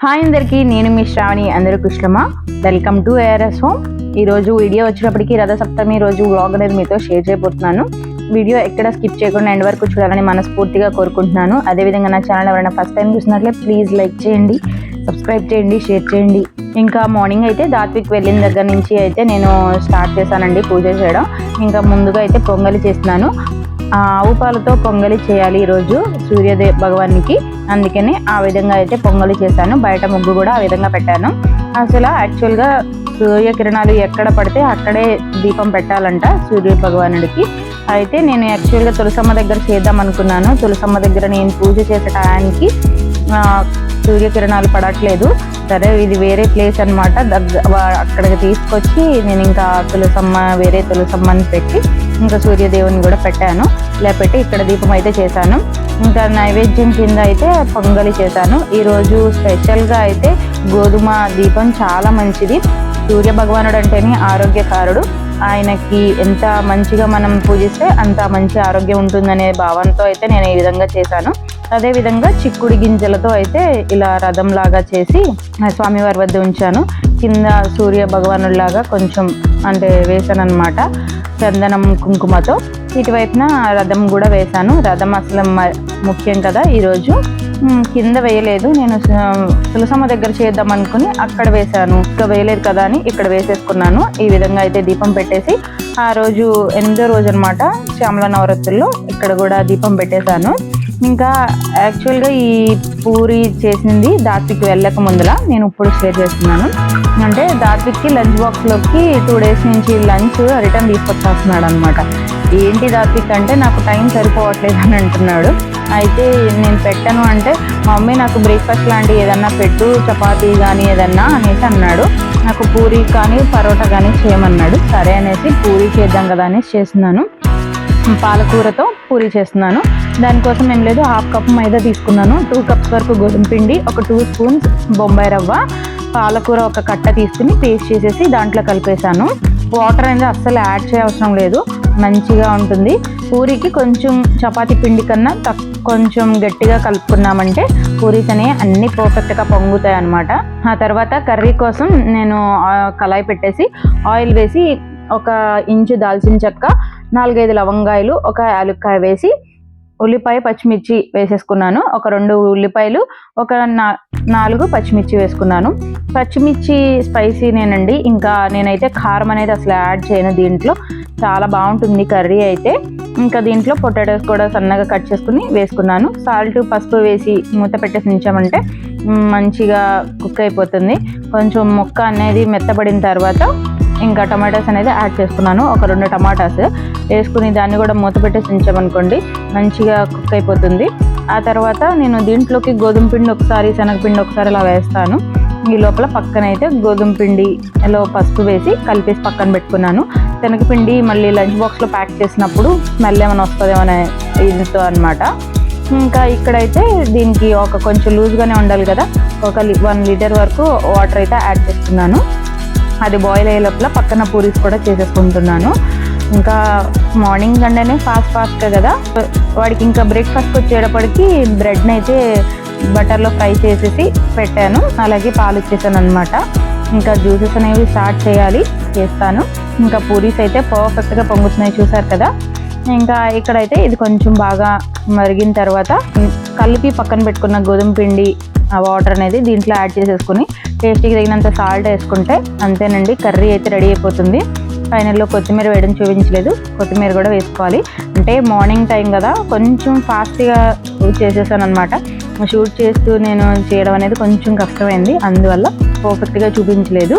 Hi అందరికీ, నేను మీ శ్రావణి. అందరూ కుశలమా? Welcome to ARS home. ఈరోజు వీడియో వచ్చేటప్పటికి రథసప్తమి రోజు వ్లాగ్ అనేది మీతో షేర్ చేయబోతున్నాను. వీడియో ఎక్కడ స్కిప్ చేయకుండా ఎండ్ వరకు చూడాలని మనస్ఫూర్తిగా కోరుకుంటున్నాను. అదేవిధంగా నా ఛానల్ ఎవరైనా ఫస్ట్ టైం చూసినట్లే ప్లీజ్ లైక్ చేయండి, సబ్స్క్రైబ్ చేయండి, షేర్ చేయండి. ఇంకా మార్నింగ్ అయితే దాత్విక్ వెళ్ళిన దగ్గర నుంచి అయితే నేను స్టార్ట్ చేశానండి పూజ చేయడం. ఇంకా ముందుగా అయితే పొంగలి చేస్తున్నాను. ఆవు పాలతో పొంగలి చేయాలి ఈరోజు సూర్యదేవ్ భగవానికి, అందుకని ఆ విధంగా అయితే పొంగలి చేశాను. బయట ముగ్గు కూడా ఆ విధంగా పెట్టాను. అసలు యాక్చువల్గా సూర్యకిరణాలు ఎక్కడ పడితే అక్కడే దీపం పెట్టాలంట సూర్య భగవానుడికి. అయితే నేను యాక్చువల్గా తులసమ్మ దగ్గర చేద్దాం అనుకున్నాను. తులసమ్మ దగ్గర నేను పూజ చేసే టయానికి సూర్యకిరణాలు పడట్లేదు. సరే, ఇది వేరే ప్లేస్ అనమాట. అక్కడికి తీసుకొచ్చి నేను ఇంకా వేరే తులసమ్మని పెట్టి ఇంకా సూర్యదేవుని కూడా పెట్టాను. ఇలా పెట్టి ఇక్కడ దీపం అయితే చేశాను. ఇంకా నైవేద్యం కింద అయితే పొంగలి చేశాను. ఈరోజు స్పెషల్గా అయితే గోధుమ దీపం చాలా మంచిది. సూర్య భగవానుడు అంటేనే ఆరోగ్యకారుడు. ఆయనకి ఎంత మంచిగా మనం పూజిస్తే అంత మంచి ఆరోగ్యం ఉంటుందనే భావంతో అయితే నేను ఈ విధంగా చేశాను. అదేవిధంగా చిక్కుడు గింజలతో అయితే ఇలా రథం లాగా చేసి స్వామివారి వద్ద ఉంచాను. కింద సూర్య భగవానుడిలాగా కొంచెం అంటే వేసాను అనమాట, చందనం కుంకుమతో. ఇటువైపున రథం కూడా వేశాను. రథం అసలు ముఖ్యం కదా. ఈరోజు కింద వేయలేదు, నేను తులసమ్మ దగ్గర చేద్దాం అనుకుని అక్కడ వేశాను. ఇంకా వేయలేదు కదా అని ఇక్కడ వేసేసుకున్నాను. ఈ విధంగా అయితే దీపం పెట్టేసి ఆ రోజు 8వ రోజు అనమాట, శ్యామల నవరాత్రుల్లో ఇక్కడ కూడా దీపం పెట్టేశాను. ఇంకా యాక్చువల్గా ఈ పూరి చేసింది దాత్విక్ వెళ్ళక ముందులా నేను ఇప్పుడు షేర్ చేస్తున్నాను. అంటే దాత్విక్కి లంచ్ బాక్స్లోకి 2 days నుంచి లంచ్ రిటర్న్ తీసుకొచ్చేస్తున్నాడు అనమాట. ఏంటి దాత్విక్ అంటే నాకు టైం సరిపోవట్లేదు అని అంటున్నాడు. అయితే నేను పెట్టను అంటే మమ్మీ నాకు బ్రేక్ఫాస్ట్ లాంటి ఏదన్నా పెట్టు, చపాతీ కానీ ఏదన్నా అనేసి అన్నాడు. నాకు పూరి కానీ పరోటా కానీ చేయమన్నాడు. సరే అనేసి పూరి చేద్దాం కదా అనేసి చేస్తున్నాను. పాలకూరతో పూరి చేస్తున్నాను. దానికోసం ఏం లేదు, 1/2 కప్ మైదా తీసుకున్నాను, 2 cups వరకు గోధుమ పిండి, ఒక 2 spoons బొంబాయి రవ్వ, పాలకూర ఒక కట్ట తీసుకుని పేస్ట్ చేసేసి దాంట్లో కలిపేశాను. వాటర్ అనేది అస్సలు యాడ్ చేయవసరం లేదు, మంచిగా ఉంటుంది. పూరికి కొంచెం చపాతీ పిండి కన్నా కొంచెం గట్టిగా కలుపుకున్నామంటే పూరీస్ అనేవి అన్నీ పర్ఫెక్ట్గా పొంగుతాయి అన్నమాట. ఆ తర్వాత కర్రీ కోసం నేను కళాయి పెట్టేసి ఆయిల్ వేసి 1 ఇంచు దాల్చిన చెక్క, 4-5 లవంగాయలు, 1 యాలక్కాయ వేసి ఉల్లిపాయ పచ్చిమిర్చి వేసేసుకున్నాను. ఒక 2 ఉల్లిపాయలు, ఒక 4 పచ్చిమిర్చి వేసుకున్నాను. పచ్చిమిర్చి స్పైసీనేనండి. ఇంకా నేనైతే కారం అనేది అసలు యాడ్ చేయను దీంట్లో. చాలా బాగుంటుంది కర్రీ అయితే. ఇంకా దీంట్లో పొటాటోస్ కూడా సన్నగా కట్ చేసుకుని వేసుకున్నాను. సాల్ట్, పసుపు వేసి మూత పెట్టేసి ఉంచామంటే మంచిగా కుక్ అయిపోతుంది. కొంచెం ముక్క అనేది మెత్తబడిన తర్వాత ఇంకా టమాటాస్ అనేది యాడ్ చేసుకున్నాను. ఒక 2 టమాటాస్ వేసుకుని దాన్ని కూడా మూత పెట్టేసి ఉంచామనుకోండి మంచిగా కుక్ అయిపోతుంది. ఆ తర్వాత నేను దీంట్లోకి గోధుమ పిండి ఒకసారి, శనగపిండి ఒకసారి అలా వేస్తాను. ఈ లోపల పక్కనైతే గోధుమ పిండిలో పసుపు వేసి కలిపేసి పక్కన పెట్టుకున్నాను. శనగపిండి మళ్ళీ లంచ్ బాక్స్లో ప్యాక్ చేసినప్పుడు స్మెల్ ఏమైనా వస్తుందేమో అనే ఇదితో అనమాట. ఇంకా ఇక్కడైతే దీనికి కొంచెం లూజ్గానే ఉండాలి కదా, 1 లీటర్ వరకు వాటర్ అయితే యాడ్ చేస్తున్నాను. అది బాయిల్ అయ్యే లోపల పక్కన పూరీస్ కూడా చేసేసుకుంటున్నాను. ఇంకా మార్నింగ్ అంటేనే ఫాస్ట్గా కదా, వాడికి ఇంకా బ్రేక్ఫాస్ట్కి వచ్చేటప్పటికి బ్రెడ్ని అయితే బటర్లో ఫ్రై చేసేసి పెట్టాను. అలాగే పాలు ఇచ్చేసాను అనమాట. ఇంకా జ్యూసెస్ అనేవి స్టార్ట్ చేస్తాను. ఇంకా పూరీస్ అయితే పర్ఫెక్ట్గా పొంగుతున్నాయి, చూసారు కదా. ఇంకా ఇక్కడైతే ఇది కొంచెం బాగా మరిగిన తర్వాత కలిపి పక్కన పెట్టుకున్న గోధుమ పిండి ఆ వాటర్ అనేది దీంట్లో యాడ్ చేసేసుకుని టేస్ట్కి తగినంత సాల్ట్ వేసుకుంటే అంతేనండి, కర్రీ అయితే రెడీ అయిపోతుంది. ఫైనల్లో కొత్తిమీర వేయడం చూపించలేదు, కొత్తిమీర కూడా వేసుకోవాలి. అంటే మార్నింగ్ టైం కదా, కొంచెం ఫాస్ట్గా చేసేసాను అనమాట. షూట్ చేస్తూ నేను చేయడం అనేది కొంచెం కష్టమైంది, అందువల్ల పర్ఫెక్ట్గా చూపించలేదు.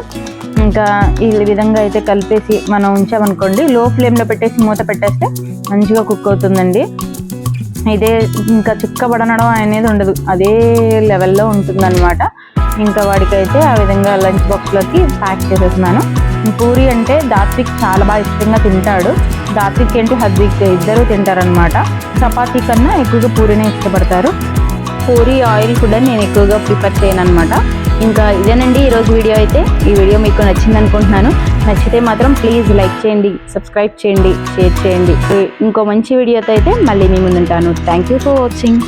ఇంకా ఈ విధంగా అయితే కలిపేసి మనం ఉంచామనుకోండి, లో ఫ్లేమ్లో పెట్టేసి మూత పెట్టేస్తే మంచిగా కుక్ అవుతుందండి. ఇదే ఇంకా చిక్కబడనడం అనేది ఉండదు, అదే లెవెల్లో ఉంటుందన్నమాట. ఇంకా వాడికైతే ఆ విధంగా లంచ్ బాక్స్లోకి ప్యాక్ చేసేస్తున్నాను. పూరి అంటే దాత్విక్ చాలా బాగా ఇష్టంగా తింటాడు. దాత్విక్ ఏంటి హద్విక్ ఇద్దరూ తింటారనమాట. చపాతీ కన్నా ఎక్కువగా పూరినే ఇష్టపడతారు. పూరి ఆయిల్ ఫుడ్ అని నేను ఎక్కువగా ప్రిఫర్ చేయను అనమాట. ఇంకా ఇదేనండి ఈరోజు వీడియో అయితే. ఈ వీడియో మీకు నచ్చింది అనుకుంటున్నాను. నచ్చితే మాత్రం ప్లీజ్ లైక్ చేయండి, సబ్స్క్రైబ్ చేయండి, షేర్ చేయండి. ఇంకో మంచి వీడియోతో అయితే మళ్ళీ మీ ముందుంటాను. Thank you for watching.